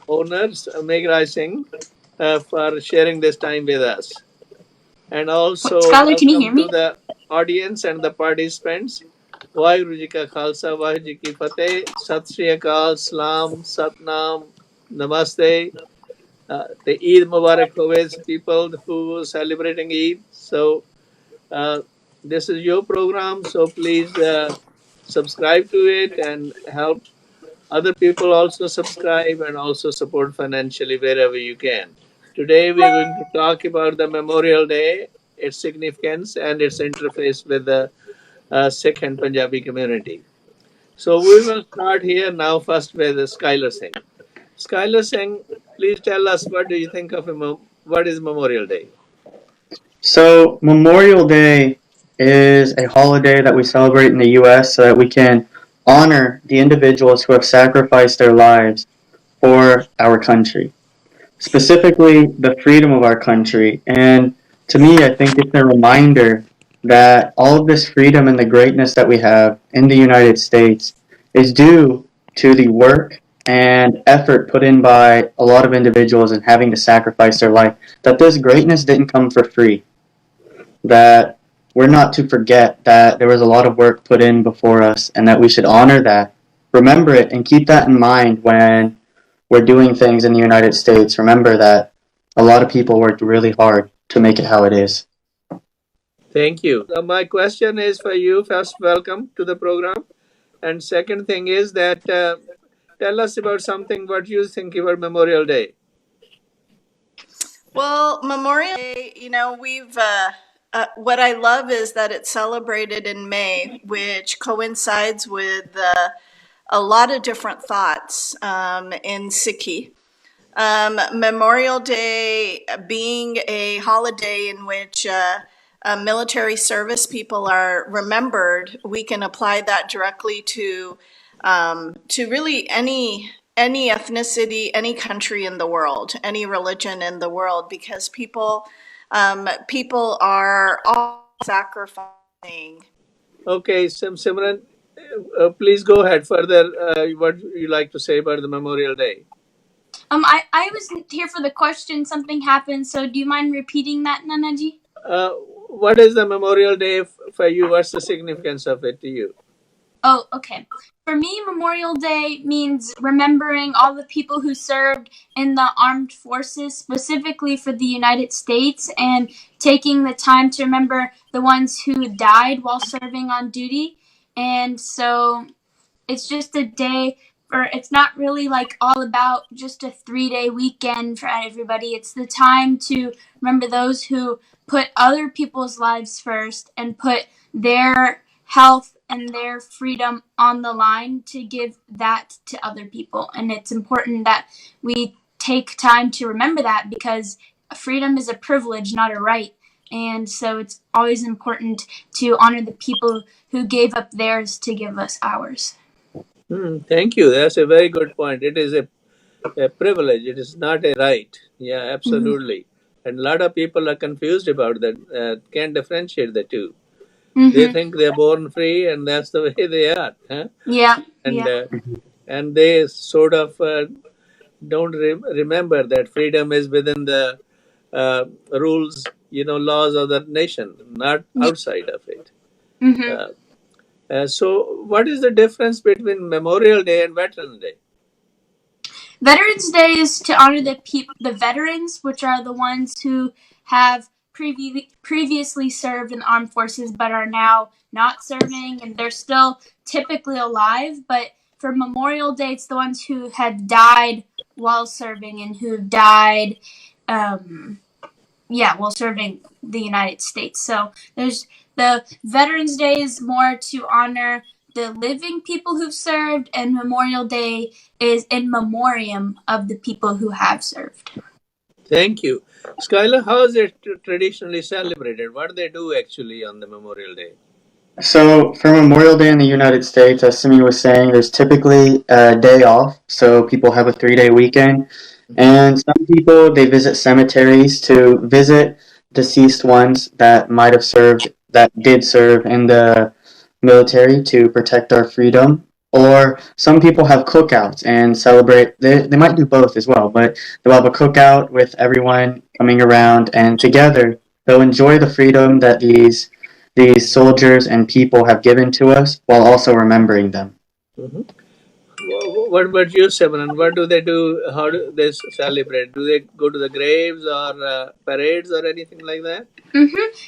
owners, Meghra Singh, for sharing this time with us. And also Skyelar, can you hear welcome to me? the audience and the participants. Waheguru Ji Ka Khalsa, Waheguru Ji Ki Fateh, Sat Shri Akal, Salam, Satnam, Namaste. The Eid Mubarak always people who are celebrating Eid. So uh, this is your program, so please subscribe to it and help other people also subscribe and also support financially wherever you can. Today we are going to talk about the Memorial Day, its significance, and its interface with the Sikh and Punjabi community. So we will start here now first with Skyelar Singh. Skyelar Singh, please tell us what do you think of what is Memorial Day? So, Memorial Day is a holiday that we celebrate in the U.S. so that we can honor the individuals who have sacrificed their lives for our country, specifically the freedom of our country. And to me, I think it's a reminder that all of this freedom and the greatness that we have in the United States is due to the work and effort put in by a lot of individuals and having to sacrifice their life. That this greatness didn't come for free, that we're not to forget that there was a lot of work put in before us and that we should honor that, remember it, and keep that in mind when we're doing things in the United States. Remember that a lot of people worked really hard to make it how it is. Thank you. My question is for you. First, welcome to the program. And second thing is that tell us about something what you think about Memorial Day. Well, Memorial Day, what I love is that it's celebrated in May, which coincides with a lot of different thoughts in Sikhi. Memorial Day being a holiday in which military service people are remembered, we can apply that directly to really any ethnicity, any country in the world, any religion in the world, because people are all sacrificing. Okay, Simran, please go ahead further. What you like to say about the Memorial Day? I wasn't here for the question. Something happened, so do you mind repeating that, Nanaji? Uh, what is the Memorial Day for you? What's the significance of it to you? Oh, okay. For me, Memorial Day means remembering all the people who served in the armed forces, specifically for the United States, and taking the time to remember the ones who died while serving on duty. And so it's just a day, or it's not really like all about just a 3-day weekend for everybody. It's the time to remember those who put other people's lives first and put their health and their freedom on the line to give that to other people. And it's important that we take time to remember that, because freedom is a privilege, not a right. And so it's always important to honor the people who gave up theirs to give us ours. Thank you. That's a very good point. It is a privilege. It is not a right. Yeah, absolutely. And a lot of people are confused about that. Can't differentiate the two. They think they're born free, and that's the way they are. Huh? Yeah. And Yeah. and they sort of don't remember that freedom is within the rules, laws of the nation, not outside of it. Uh, so, what is the difference between Memorial Day and Veterans Day? Veterans Day is to honor the veterans, which are the ones who have previously served in the armed forces but are now not serving, and they're still typically alive. But for Memorial Day, it's the ones who had died while serving and who died, while serving the United States. So there's the Veterans Day is more to honor the living people who've served, and Memorial Day is in memoriam of the people who have served. Thank you. Skylar, how is it traditionally celebrated? What do they do actually on the Memorial Day? So, for Memorial Day in the United States, as Simi was saying, there's typically a day off, so people have a 3-day weekend. And some people, they visit cemeteries to visit deceased ones that did serve in the military to protect our freedom. Or some people have cookouts and celebrate. They might do both as well, but they'll have a cookout with everyone coming around, and together they'll enjoy the freedom that these soldiers and people have given to us while also remembering them. Mhm. What about you, Simran? What do they do? How do they celebrate? Do they go to the graves or parades or anything like that?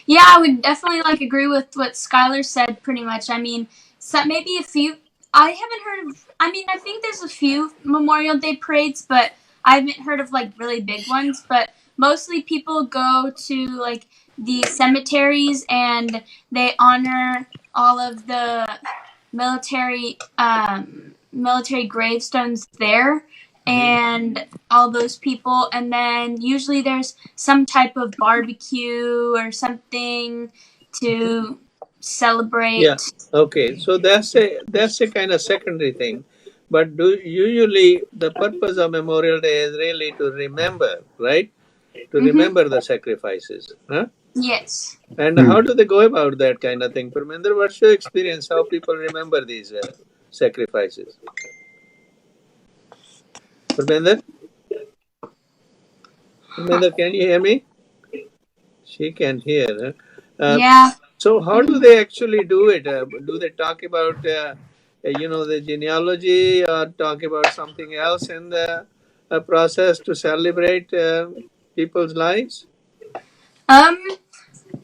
Yeah, I would definitely like agree with what Skyelar said. Pretty much. I mean, so maybe a few. I haven't heard of. I mean, I think there's a few Memorial Day parades, but I haven't heard of like really big ones. But mostly people go to like the cemeteries and they honor all of the military gravestones there and all those people, and then usually there's some type of barbecue or something to celebrate. Yeah. Okay. So that's a kind of secondary thing, but do usually the purpose of Memorial Day is really to remember, right? To remember the sacrifices, huh? Yes. And how do they go about that kind of thing? Parminder, what's your experience? How people remember these sacrifices? Parminder, Parminder, can you hear me? She can hear. Huh? Yeah. So how do they actually do it? Do they talk about the genealogy or talk about something else in the process to celebrate people's lives? Um,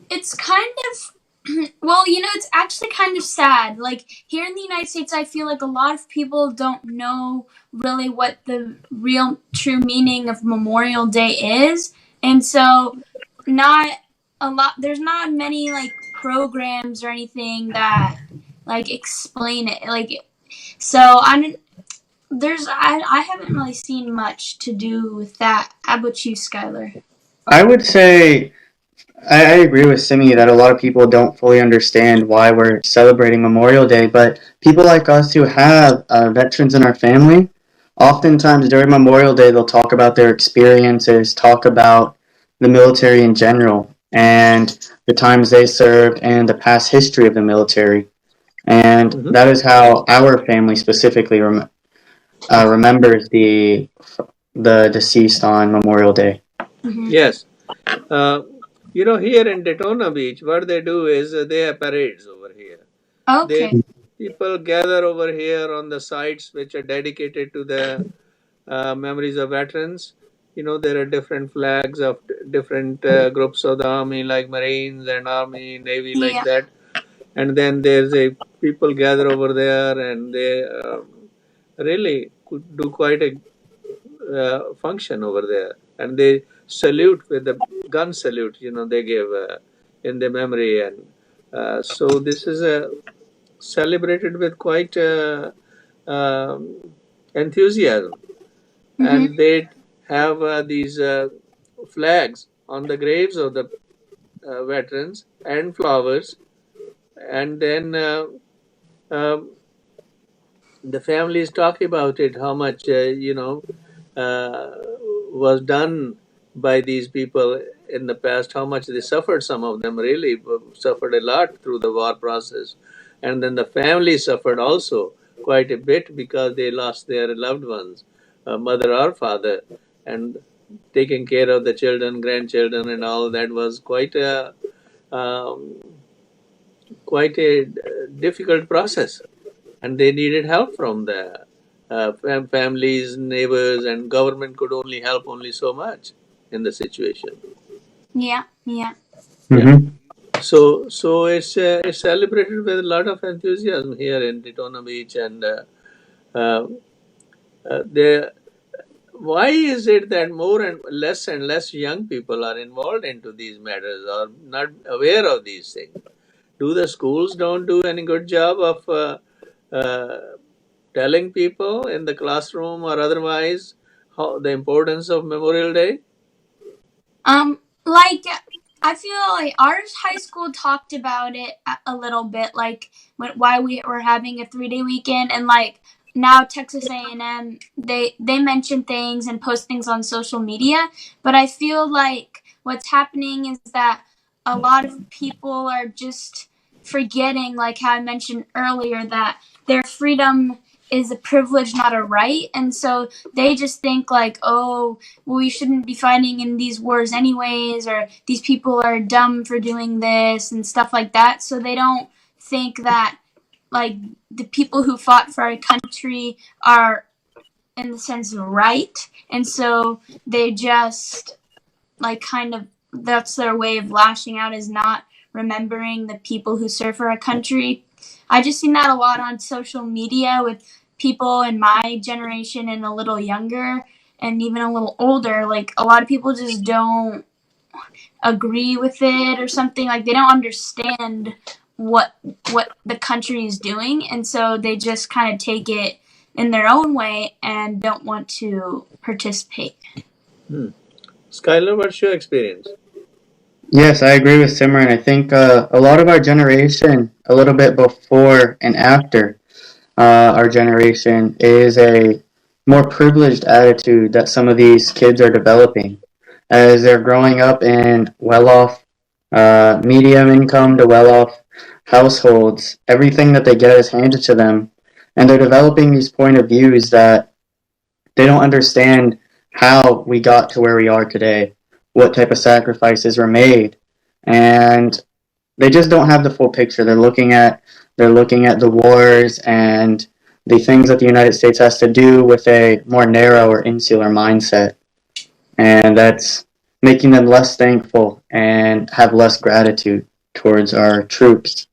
it's kind of well, it's actually kind of sad. Like here in the United States, I feel like a lot of people don't know really what the real true meaning of Memorial Day is, and so not a lot. There's not many like programs or anything that like explain it. Like so, I haven't really seen much to do with that. How about you, Skyelar? I would say I agree with Simi that a lot of people don't fully understand why we're celebrating Memorial Day, but people like us who have veterans in our family, oftentimes during Memorial Day, they'll talk about their experiences, talk about the military in general, and the times they served and the past history of the military. And Hmm. that is how our family specifically remembers the deceased on Memorial Day. Yes. Uh, here in Daytona Beach, what they do is they have parades over here. They Okay. people gather over here on the sites which are dedicated to the memories of veterans. There are different flags of different groups of the army, like Marines and Army, Navy, like Yeah. that. And then there's a people gather over there, and they really could do quite a function over there, and they salute with the gun salute. They give in the memory, and so this is celebrated with quite um, enthusiasm, and they have these flags on the graves of the veterans and flowers, and then um, the families talk about it, how much uh, was done by these people in the past, how much they suffered. Some of them really suffered a lot through the war process, and then the family suffered also quite a bit because they lost their loved ones, mother or father, and taking care of the children, grandchildren, and all that was um, quite a difficult process, and they needed help from the families, neighbors, and government could only help only so much in the situation. Yeah. Yeah. Yeah. Mm-hmm. So it's celebrated with a lot of enthusiasm here in Daytona Beach, and uh, there. Why is it that more and less young people are involved into these matters or not aware of these things? Do the schools don't do any good job of uh, telling people in the classroom or otherwise how the importance of Memorial Day? Like I feel like our high school talked about it a little bit, like why we were having a 3-day weekend, and like now Texas A&M they mention things and post things on social media, but I feel like what's happening is that a lot of people are just forgetting, like how I mentioned earlier, that their freedom is a privilege, not a right. And so they just think like, oh, well, we shouldn't be fighting in these wars anyways, or these people are dumb for doing this and stuff like that. So they don't think that like the people who fought for our country are in the sense of right. And so they just like kind of, that's their way of lashing out, is not remembering the people who serve for our country. I just seen that a lot on social media with people in my generation and a little younger and even a little older. Like a lot of people just don't agree with it or something. Like they don't understand what the country is doing, and so they just kind of take it in their own way and don't want to participate. Skylar, what's your experience? Yes, I agree with Simran. I think a lot of our generation, a little bit before and after our generation, is a more privileged attitude that some of these kids are developing as they're growing up in well-off, medium income to well-off households. Everything that they get is handed to them, and they're developing these point of views that they don't understand how we got to where we are today, what type of sacrifices were made, and they just don't have the full picture. They're looking at the wars and the things that the United States has to do with a more narrow or insular mindset, and that's making them less thankful and have less gratitude towards our troops.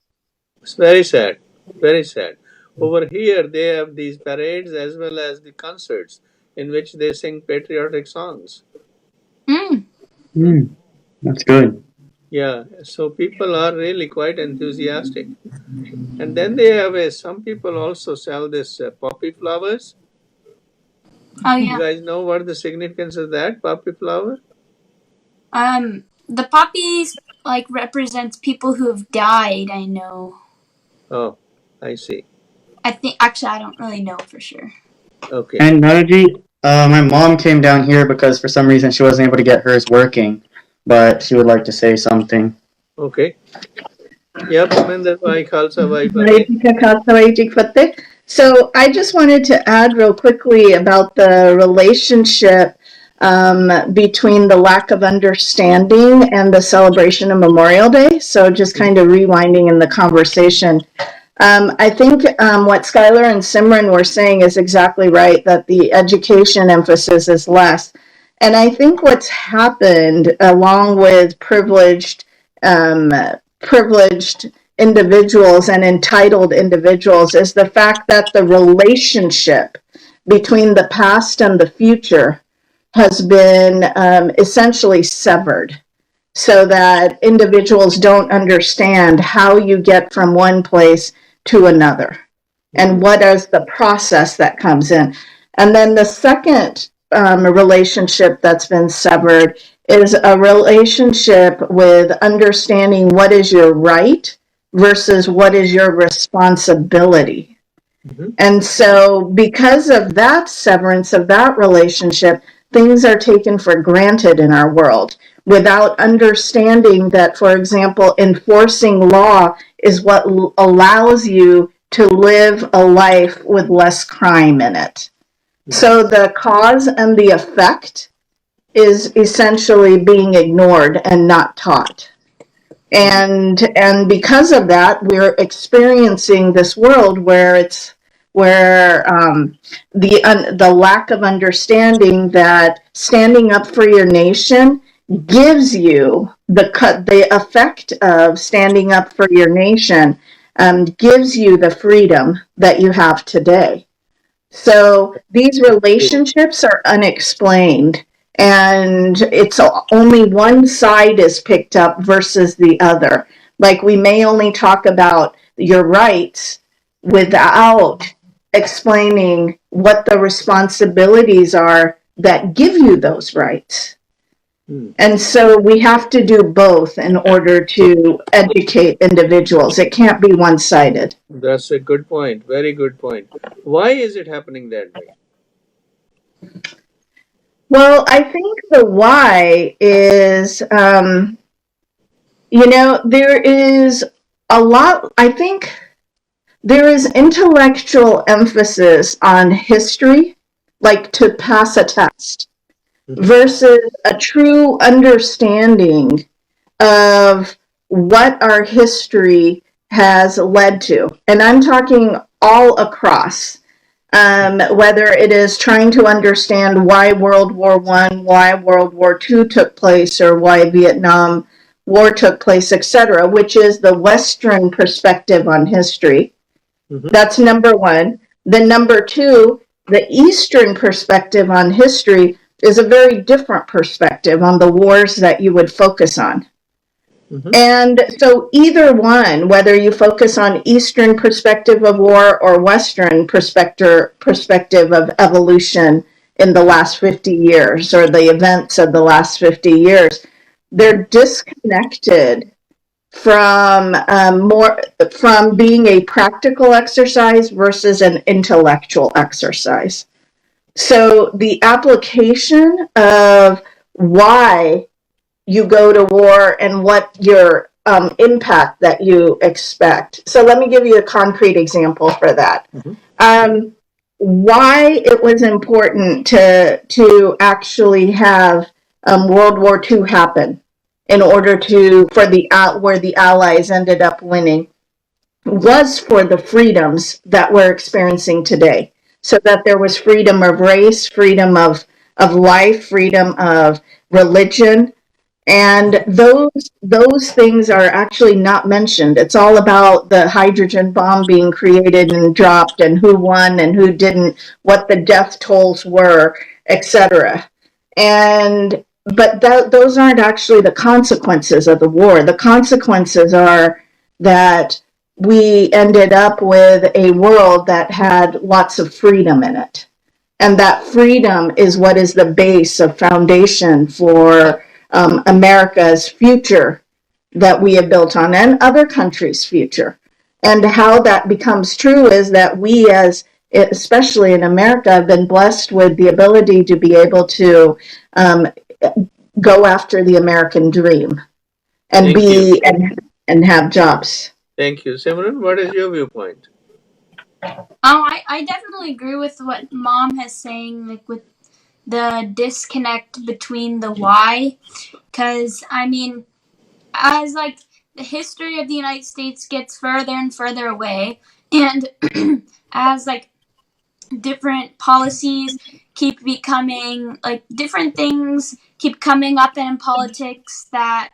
It's very sad. Very sad. Over here, they have these parades as well as the concerts in which they sing patriotic songs. That's good. Yeah, so people are really quite enthusiastic. And then they have some people also sell this poppy flowers. Oh You yeah. guys know what the significance of that poppy flower? The poppies like represents people who have died, I know. Oh, I see. I think actually I don't really know for sure. Okay. And Nanaji, my mom came down here because for some reason she wasn't able to get hers working, but she would like to say something. Okay. Yeah, Parminder Bhai, Khalsa Bhai Fateh. So I just wanted to add real quickly about the relationship between the lack of understanding and the celebration of Memorial Day. So just kind of rewinding in the conversation. I think what Skyelar and Simran were saying is exactly right, that the education emphasis is less. And I think what's happened along with privileged individuals and entitled individuals is the fact that the relationship between the past and the future has been essentially severed, so that individuals don't understand how you get from one place to another and what is the process that comes in. And then the second relationship that's been severed is a relationship with understanding what is your right versus what is your responsibility. And so because of that severance of that relationship, things are taken for granted in our world without understanding that, for example, enforcing law is what allows you to live a life with less crime in it. So the cause and the effect is essentially being ignored and not taught. And because of that, we're experiencing this world where the lack of understanding that standing up for your nation gives you the effect of standing up for your nation, gives you the freedom that you have today. So these relationships are unexplained, and it's only one side is picked up versus the other. Like we may only talk about your rights without explaining what the responsibilities are that give you those rights. And so we have to do both in order to educate individuals. It can't be one-sided. That's a good point. Very good point. Why is it happening that way? Well, I think the why is, there is a lot, I think there is intellectual emphasis on history, like to pass a test, versus a true understanding of what our history has led to. And I'm talking all across, whether it is trying to understand why World War One, why World War II took place, or why Vietnam War took place, etc., which is the Western perspective on history. That's number one. Then number two, the Eastern perspective on history is a very different perspective on the wars that you would focus on. And so either one, whether you focus on Eastern perspective of war or Western perspective of evolution in the last 50 years or the events of the last 50 years, they're disconnected from from being a practical exercise versus an intellectual exercise. So the application of why you go to war and what your impact that you expect. So let me give you a concrete example for that. Why it was important to actually have World War II happen in order to where the Allies ended up winning was for the freedoms that we're experiencing today. So that there was freedom of race, freedom of life, freedom of religion, and those things are actually not mentioned. It's all about the hydrogen bomb being created and dropped and who won and who didn't, what the death tolls were, etc. And but those aren't actually the consequences of the war. The consequences are that we ended up with a world that had lots of freedom in it. And that freedom is what is the base of foundation for America's future that we have built on, and other countries' future. And how that becomes true is that we, as especially in America, have been blessed with the ability to be able to go after the American dream and and have jobs. Thank you. Simran, what is your viewpoint? I definitely agree with what Mom has saying, like with the disconnect between the why, because I mean, as like the history of the United States gets further and further away, and as like different policies keep becoming like different things keep coming up in politics that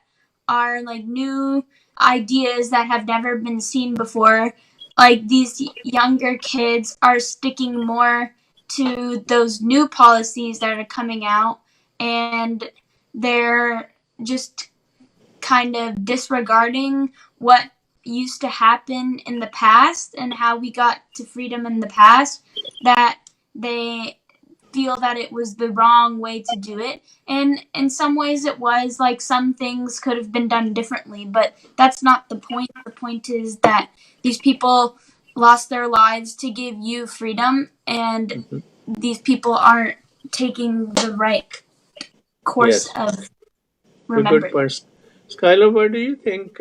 are like new ideas that have never been seen before, like these younger kids are sticking more to those new policies that are coming out, and they're just kind of disregarding what used to happen in the past and how we got to freedom in the past, that they feel that it was the wrong way to do it. And in some ways it was, like some things could have been done differently, but that's not the point. The point is that these people lost their lives to give you freedom, and these people aren't taking the right course of remembering. Good point. Skyelar, what do you think?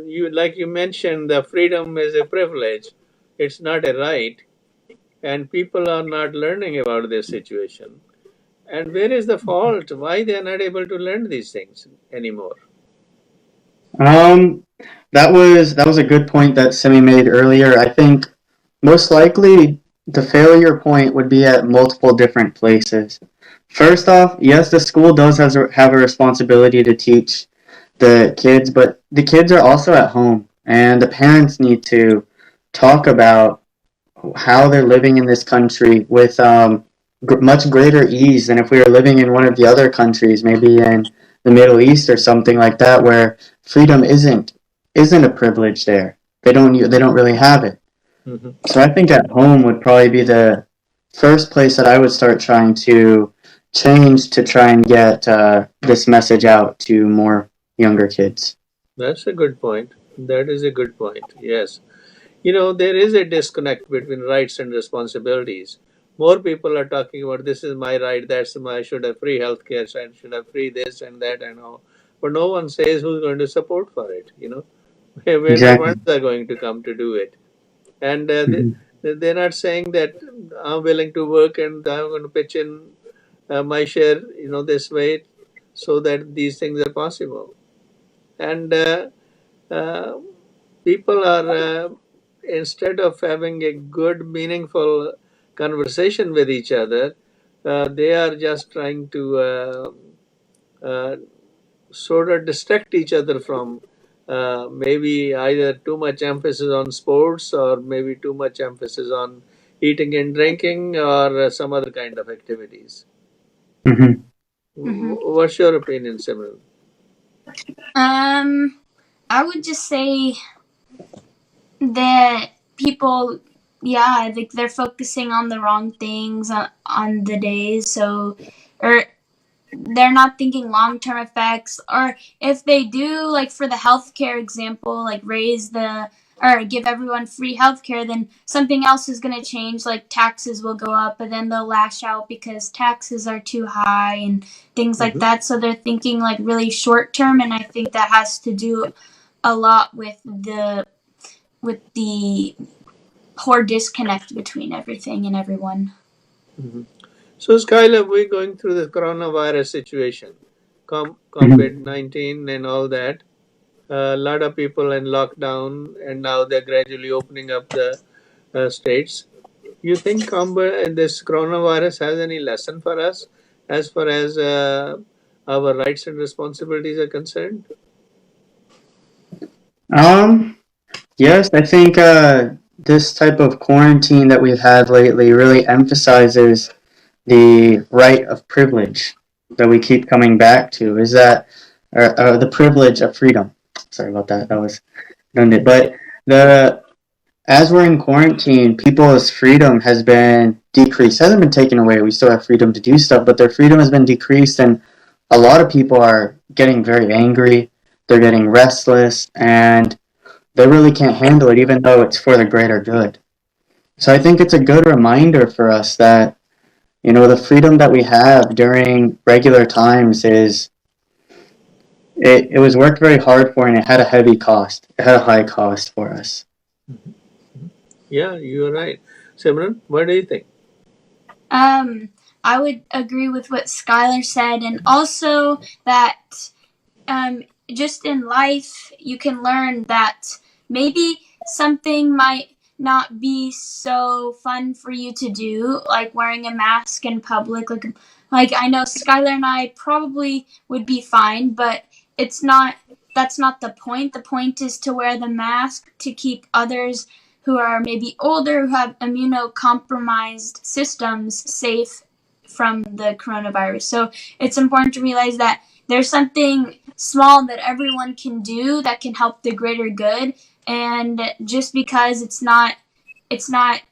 You mentioned, the freedom is a privilege; it's not a right, and people are not learning about this situation. And where is the fault? Why they are not able to learn these things anymore? That was a good point that Simi made earlier. I think most likely the failure point would be at multiple different places. First off, yes, the school does have a responsibility to teach the kids, but the kids are also at home, and the parents need to talk about how they're living in this country with much greater ease than if we were living in one of the other countries, maybe in the Middle East or something like that, where freedom isn't a privilege there. They don't really have it. So I think at home would probably be the first place that I would start trying to change to try and get this message out to more younger kids. That's a good point. That is a good point. Yes. There is a disconnect between rights and responsibilities. More people are talking about, this is my right, I should have free healthcare, I should have free this and that and all. But no one says who's going to support for it. where the Exactly. funds are going to come to do it. And Hmm. they're not saying that I'm willing to work and I'm going to pitch in my share, this way, so that these things are possible. And uh, people are, instead of having a good, meaningful conversation with each other, they are just trying to uh, sort of distract each other from maybe either too much emphasis on sports or maybe too much emphasis on eating and drinking or some other kind of activities. Hmm. Hmm. What's your opinion, Simran? I would just say that people, yeah, like they're focusing on the wrong things on the days. So, or they're not thinking long term effects, or if they do, like for the healthcare example, like raise the or give everyone free healthcare, then something else is going to change, like taxes will go up, but then they'll lash out because taxes are too high and things like Hmm. that. So they're thinking like really short term, and I think that has to do a lot with the poor disconnect between everything and everyone. Hmm. So, Skylar, we're going through the coronavirus situation, Hmm. COVID 19 and all that. A lot of people in lockdown, and now they're gradually opening up the states. You think this coronavirus has any lesson for us as far as our rights and responsibilities are concerned? Um, yes, I think this type of quarantine that we've had lately really emphasizes the right of privilege that we keep coming back to. Is that the privilege of freedom? Sorry about that. That was redundant. Yeah. But the as we're in quarantine, people's freedom has been decreased. It hasn't been taken away. We still have freedom to do stuff, but their freedom has been decreased, and a lot of people are getting very angry. They're getting restless, and they really can't handle it, even though it's for the greater good. So I think it's a good reminder for us that the freedom that we have during regular times it was worked very hard for, and it had a heavy cost. It had a high cost for us. Mhm. Mhm. Yeah, you're right. Simran, what do you think? Um, I would agree with what Skyelar said, and also that um, just in life, you can learn that maybe something might not be so fun for you to do, like wearing a mask in public. Like I know Skylar and I probably would be fine, but it's not. That's not the point. The point is to wear the mask to keep others who are maybe older, who have immunocompromised systems, safe from the coronavirus. So it's important to realize that there's something small that everyone can do that can help the greater good, and just because it's not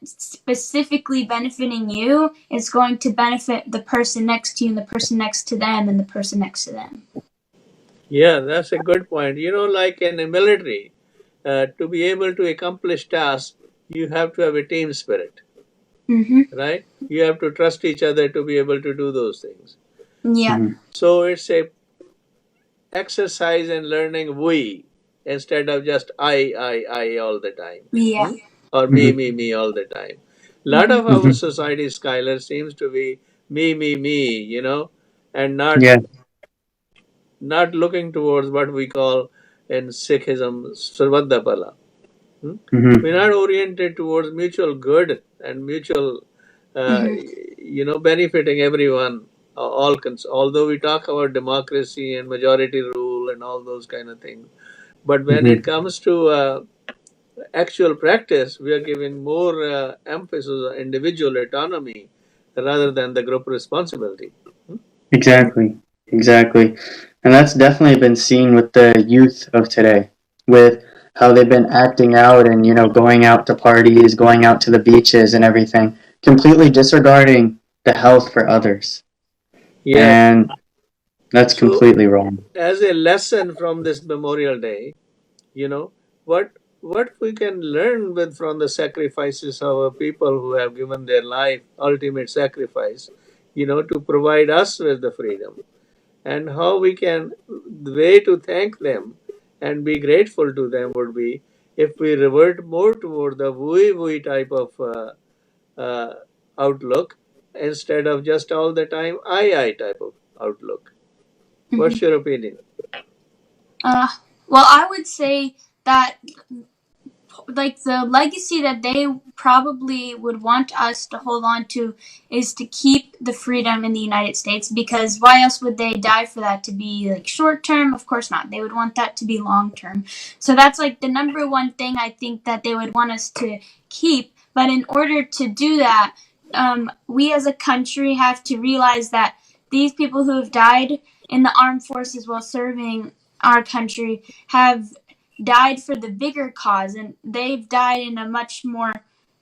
specifically benefiting you, it's going to benefit the person next to you and the person next to them and the person next to them. Yeah, that's a good point. Like in the military, to be able to accomplish tasks, you have to have a team spirit, Mm-hmm. right? You have to trust each other to be able to do those things. Yeah. Mhm. So it's a exercise in learning we instead of just I all the time. Yeah. Hmm? Or Mhm. me all the time. Lot Mm-hmm. of our Mhm. society, Skylar, seems to be me, and not Yeah. not looking towards what we call in Sikhism Sarvada Pala. Hmm? Mhm. We're not oriented towards mutual good and mutual, Mm-hmm. benefiting everyone. Although we talk about democracy and majority rule and all those kind of things, but when it Mhm. comes to actual practice, we are giving more emphasis on individual autonomy rather than the group responsibility. Hmm? Exactly. Exactly. And that's definitely been seen with the youth of today, with how they've been acting out and, going out to parties, going out to the beaches and everything, completely disregarding the health for others. Yeah. And that's So, completely wrong. as a lesson from this Memorial Day, you know what what we can learn with from the sacrifices of our people who have given their life, ultimate sacrifice, to provide us with the freedom, and how we can, the way to thank them and be grateful to them would be if we revert more toward the wooey type of uh, outlook instead of just all the time I type of outlook. What's your opinion? Well, I would say that like the legacy that they probably would want us to hold on to is to keep the freedom in the United States, because why else would they die for that? To be like short term? Of course not. They would want that to be long term. So that's like the number one thing I think that they would want us to keep. But in order to do that, we as a country have to realize that these people who have died in the armed forces while serving our country have died for the bigger cause, and they've died in a much more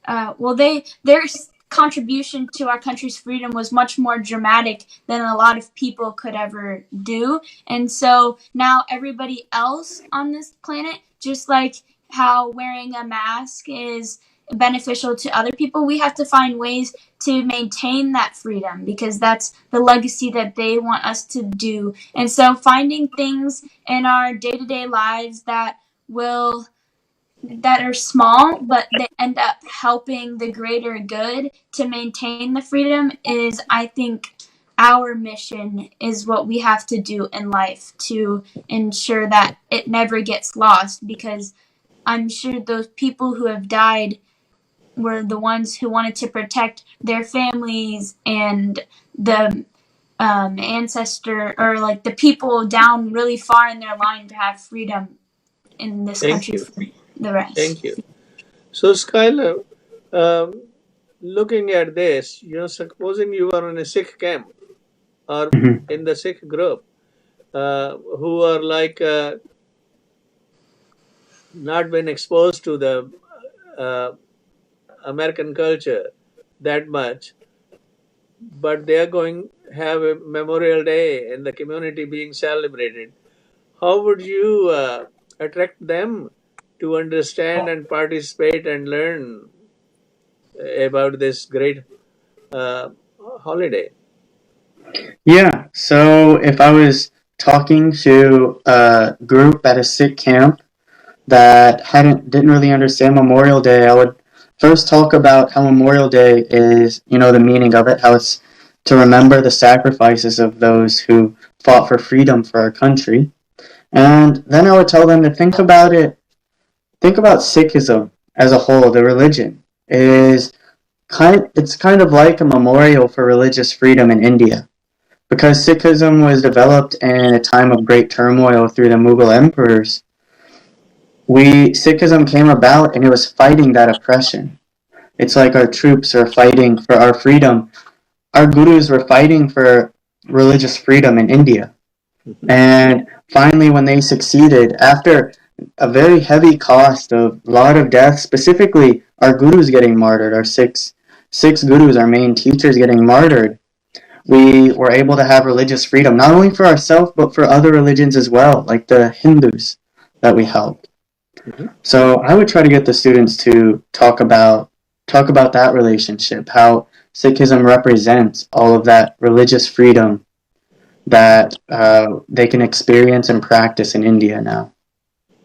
their contribution to our country's freedom was much more dramatic than a lot of people could ever do. And so now everybody else on this planet, just like how wearing a mask is beneficial to other people, we have to find ways to maintain that freedom, because that's the legacy that they want us to do. And so finding things in our day-to-day lives that are small, but they end up helping the greater good to maintain the freedom is, I think, our mission is what we have to do in life to ensure that it never gets lost, because I'm sure those people who have died were the ones who wanted to protect their families and the ancestor, or like the people down really far in their line, to have freedom in this Thank country you. for the rest. Thank you. So, Skylar, um, looking at this, supposing you are in a Sikh camp or Mhm. in the Sikh group, who are like not been exposed to the uh, American culture that much, but they are going have a Memorial Day in the community being celebrated. How would you attract them to understand and participate and learn about this great uh, holiday? Yeah, so if I was talking to a group at a Sikh camp that didn't really understand Memorial Day, I would first talk about how Memorial Day is, the meaning of it, how it's to remember the sacrifices of those who fought for freedom for our country. And then I would tell them to think about Sikhism as a whole, the religion is it's kind of like a memorial for religious freedom in India. Because Sikhism was developed in a time of great turmoil through the Mughal emperors, Sikhism came about and it was fighting that oppression. It's like our troops are fighting for our freedom. Our gurus were fighting for religious freedom in India. And finally, when they succeeded, after a very heavy cost of a lot of deaths, specifically our gurus getting martyred, our six gurus, our main teachers getting martyred, we were able to have religious freedom, not only for ourselves, but for other religions as well, like the Hindus that we helped. Mhm. So I would try to get the students to talk about that relationship, how Sikhism represents all of that religious freedom that they can experience and practice in India now.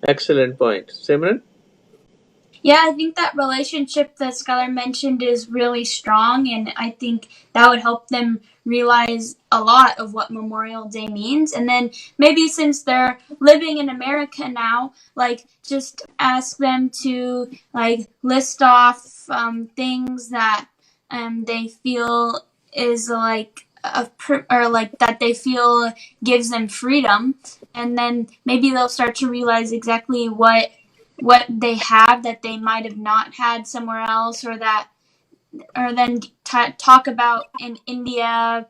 Excellent point. Simran? Yeah, I think that relationship that Skyelar mentioned is really strong, and I think that would help them realize a lot of what Memorial Day means. And then maybe since they're living in America now, like just ask them to like list off things that they feel is like or like that they feel gives them freedom, and then maybe they'll start to realize exactly what they have that they might have not had somewhere else, or then talk about in India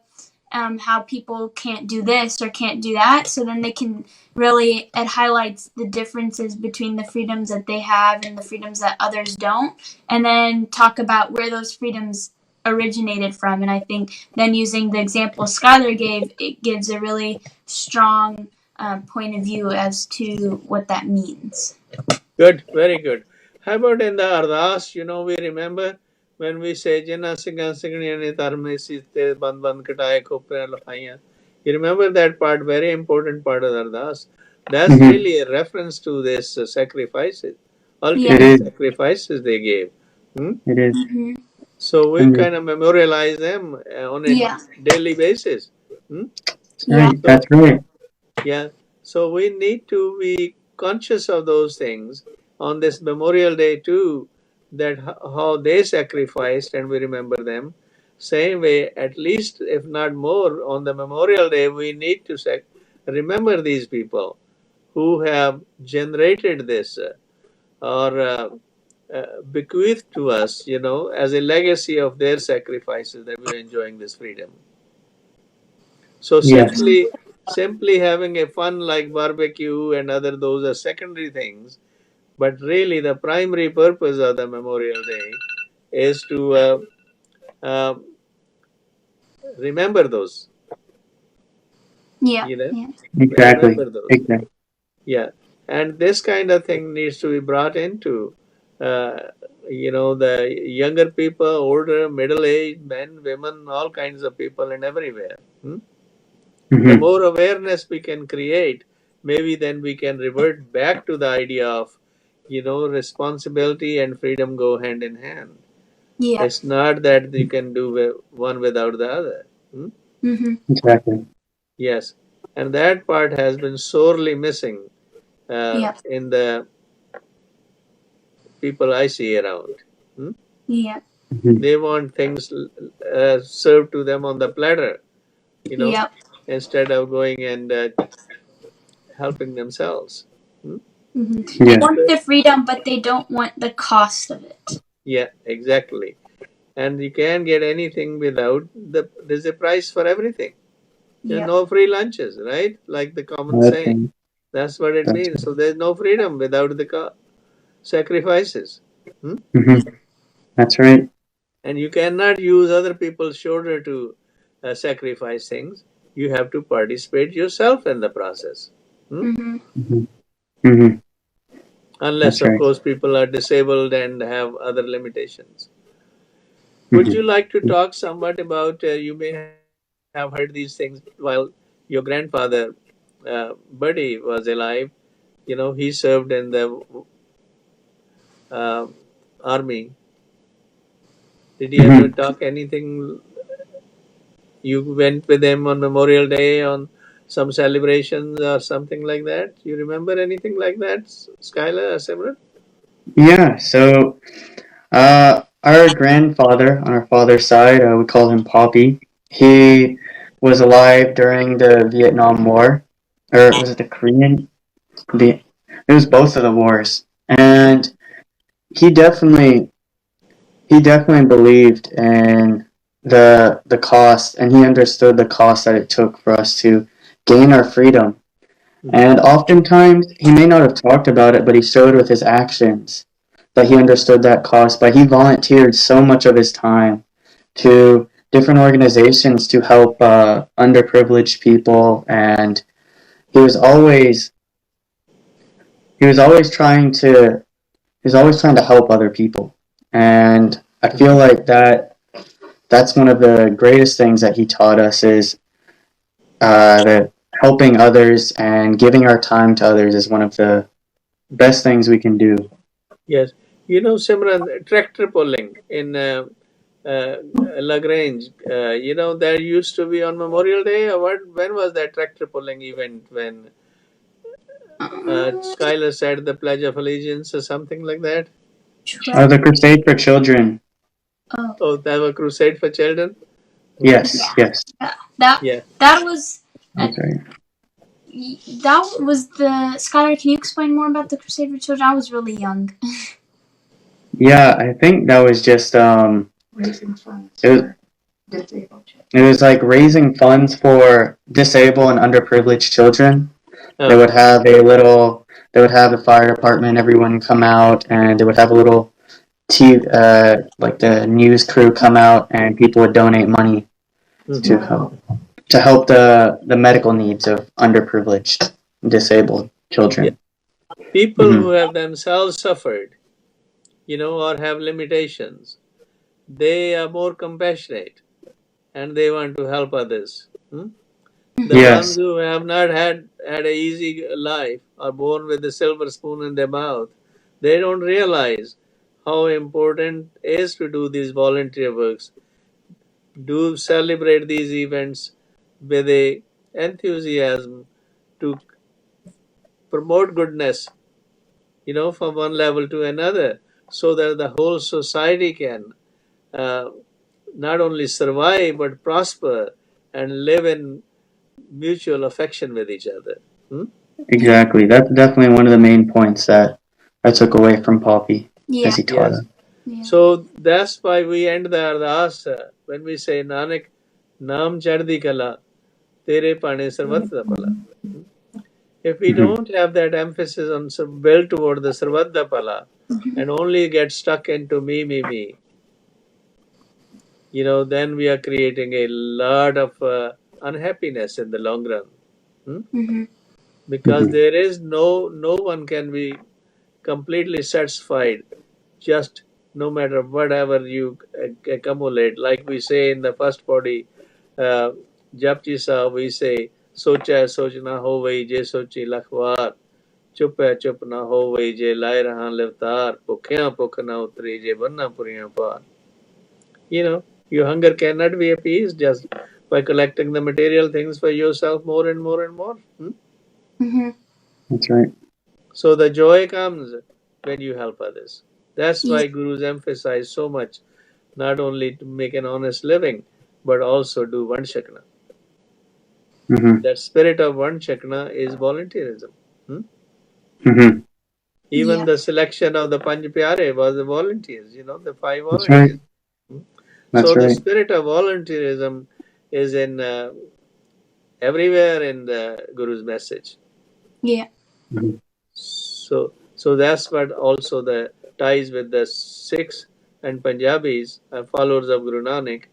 how people can't do this or can't do that. So then they can really, it highlights the differences between the freedoms that they have and the freedoms that others don't, and then talk about where those freedoms originated from. And I think then using the example Skyelar gave, it gives a really strong point of view as to what that means. Good, very good. How about in the Ardas? We remember when we say Jina Singa Singani Tarme Site Band Kataye Kopre Lakaiya. You remember that part, very important part of the Ardas. That's Mhm. really a reference to this sacrifices, Yeah. It ultimate is. sacrifices they gave. Hmm? It is. Mhm. So we Indeed. kind of memorialize them on a Yeah. daily basis. Hmm? That's Yeah. right. So That's right. yeah, so we need to be conscious of those things on this Memorial Day too, that how they sacrificed and we remember them. Same way, at least if not more, on the Memorial Day, we need to remember these people who have generated this or bequeathed to us, as a legacy of their sacrifices that we're enjoying this freedom. So Yes. simply having a fun like barbecue and other those are secondary things, but really the primary purpose of the Memorial Day is to uh, remember those, Yeah. you know, Yeah. Exactly. remember those. Exactly. Yeah, and this kind of thing needs to be brought into, the younger people, older, middle-aged men, women, all kinds of people, and everywhere. Hmm? The Hmm. more awareness we can create, maybe then we can revert back to the idea of, responsibility and freedom go hand in hand. Yeah. It's not that you can do one without the other. Hmm? Mhm. Exactly. Yes, and that part has been sorely missing Yeah. in the people I see around. Hmm? Yeah. Hmm. They want things served to them on the platter, you know, Yeah. instead of going and helping themselves. Hmm? They Yeah. want So, the freedom, but they don't want the cost of it. yeah, exactly. And you can't get anything without there's a price for everything. There's Yep. no free lunches, right? Like the common That's saying. right. That's what it That's means. So there's no freedom without the sacrifices. Hmm? right. That's right. And you cannot use other people's shoulder to sacrifice things. You have to participate yourself in the process. Hmm? Mhm. Hmm. Hmm. Unless, That's of right. course, people are disabled and have other limitations. Would you Hmm. like to talk somewhat about, you may have heard these things while your grandfather, Buddy, was alive. He served in the uh, army. Did he ever Hmm. talk anything? You went with him on Memorial Day on some celebrations or something like that? You remember anything like that, Skylar or Simran? Yeah. So, our grandfather on our father's side, we call him Poppy. He was alive during the Vietnam War, or was it the Korean? The It was both of the wars, and he definitely he definitely believed in the cost, and he understood the cost that it took for us to gain our freedom. Mm-hmm. And oftentimes, he may not have talked about it, but he showed with his actions that he understood that cost. But he volunteered so much of his time to different organizations to help underprivileged people, and he was always he was always trying to he was always trying to help other people. And I feel like that's one of the greatest things that he taught us is that helping others and giving our time to others is one of the best things we can do. Yes. Simran, tractor pulling in uh, Lagrange, there used to be on Memorial Day, or when was that tractor pulling event when Um, Skylar said the Pledge of Allegiance or something like that? track. The Crusade for Children. Oh, Oh, that was Crusade for Children? Hmm? Yes, yeah. yes. That Yeah. that was uh, That's right. that was the Skylar. Can you explain more about the Crusade for Children? I was really young. Yeah, I think that was just it was, it was like raising funds for disabled and underprivileged children. They Oh, would have a little they would have the fire department, everyone come out, and they would have a little like the news crew come out, and people would donate money mhm. to help the medical needs of underprivileged, disabled Yeah. children. People Hmm. who have themselves suffered, or have limitations, they are more compassionate and they want to help others. Hmm? The ones Yes. who have not had a easy life are born with a silver spoon in their mouth. They don't realize how important it is to do these volunteer works. Do celebrate these events with a enthusiasm to promote goodness, from one level to another, so that the whole society can uh, not only survive but prosper and live in mutual affection with each other. Hmm? Yeah. Exactly. That's definitely one of the main points that I took away from Poppy as Yeah. he taught Yes. us. Yeah. So that's why we end the ardas when we say Nanak, Naam Chardi Kala, Tere Pane Sarvat da Pala. Hmm? If we Hmm. don't have that emphasis on build toward the Sarvat da Pala Mhm. and only get stuck into me, then we are creating a lot of unhappiness in the long run. Hmm? Mhm. Because Hmm. there is no one can be completely satisfied just no matter whatever you accumulate. Like we say in the first body, uh, Japji Sa, we say, Socha hai soch na ho vei je sochi lakhwar, chup hai chup na ho vei je lai rahan levtar, bhukhiyan bhukh na utri je banna puriyan par. You know, your hunger cannot be appeased just by collecting the material things for yourself more and more and more. Hmm? Mhm. That's right. So the joy comes when you help others. That's Yeah. why gurus emphasize so much not only to make an honest living, but also do one shakna. Hmm. That spirit of one shakna is volunteerism. Hmm? Hmm. Even Yeah. the selection of the Panj Pyare was the volunteers, the five That's right. volunteers. Hmm? That's So the right. spirit of volunteerism is in everywhere in the Guru's message. Yeah. Hmm. So that's what also the ties with the Sikhs and Punjabis and followers of Guru Nanak,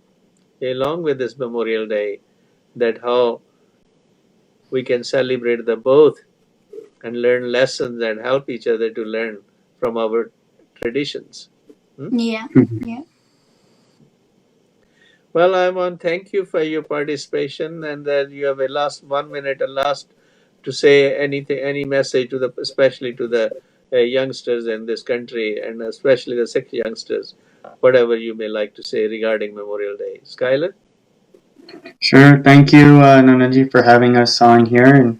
along with this Memorial Day, that how we can celebrate the both and learn lessons and help each other to learn from our traditions. Hmm? Yeah. Hmm. Yeah. Well, I want to thank you for your participation and that you have a last 1 minute and last to say anything, any message to especially to the youngsters in this country and especially the Sikh youngsters, whatever you may like to say regarding Memorial Day. Skylar? Sure. Thank you, Nanaji, for having us on here, and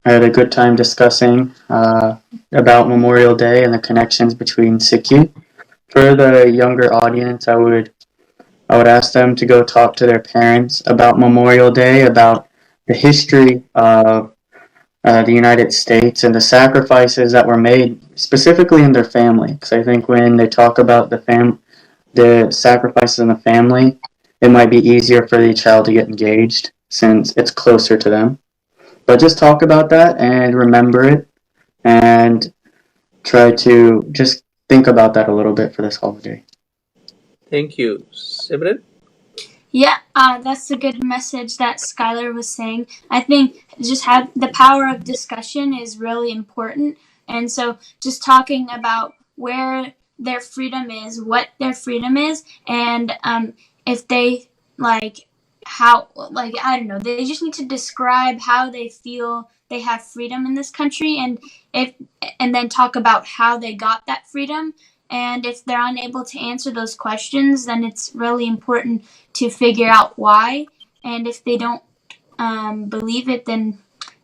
I had a good time discussing about Memorial Day and the connections between Sikhi. For the younger audience, I would ask them to go talk to their parents about Memorial Day, about the history of the United States and the sacrifices that were made specifically in their family. Because I think when they talk about the sacrifices in the family, it might be easier for the child to get engaged since it's closer to them. But just talk about that and remember it and try to just think about that a little bit for this holiday. Thank you. Simran? Yeah, that's a good message that Skylar was saying. I think just have the power of discussion is really important, and so just talking about where their freedom is, what their freedom is, and if they like how like I don't know, they just need to describe how they feel they have freedom in this country, if and then talk about how they got that freedom. And if they're unable to answer those questions, then it's really important to figure out why. And if they don't believe it, then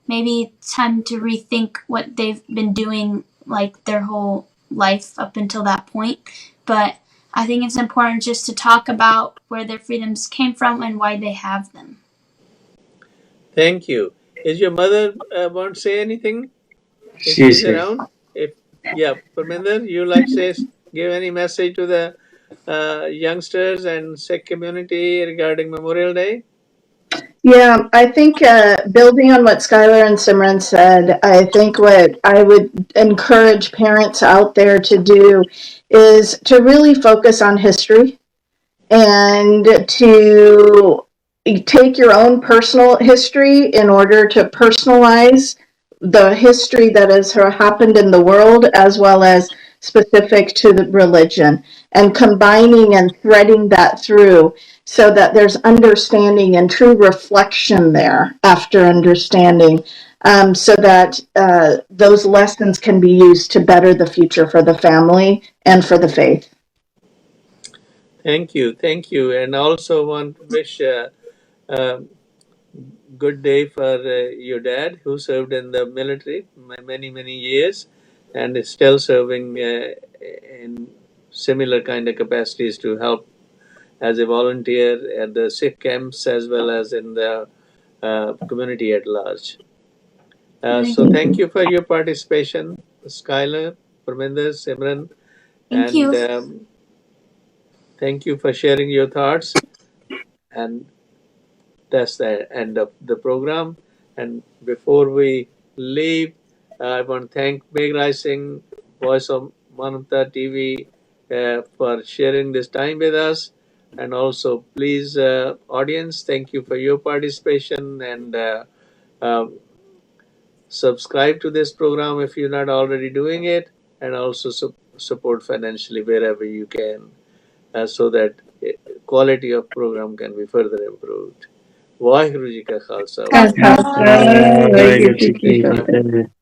maybe it's time to rethink what they've been doing like their whole life up until that point. But I think it's important just to talk about where their freedoms came from and why they have them. Thank you. Is your mother want to say anything? If She's she's here. around? If Yeah, Parminder, you like say give any message to the youngsters and Sikh community regarding Memorial Day? Yeah, I think building on what Skylar and Simran said, I think what I would encourage parents out there to do is to really focus on history and to take your own personal history in order to personalize the history that has happened in the world, as well as specific to the religion, and combining and threading that through so that there's understanding and true reflection there after understanding, so that those lessons can be used to better the future for the family and for the faith. Thank you, and also want to wish a good day for your dad, who served in the military many years, and is still serving in similar kind of capacities to help as a volunteer at the Sikh camps as well as in the community at large. So thank you for your participation, Skyelar, Parminder, Simran, Thank and you. thank you for sharing your thoughts. And that's the end of the program. And before we leave, I want to thank Meghraj Singh, Voice of Manavta TV, for sharing this time with us. And also, please, audience, thank you for your participation, and um, subscribe to this program if you're not already doing it, and also support financially wherever you can, so that quality of program can be further improved. Waheguru ji ਕਾ Khalsa Thank Waheguru ji ਕੀ ਫਤਿਹ। ਵਾਹਿਗੁਰੂ ਜੀ ਕੀ ਫਤਿਹ।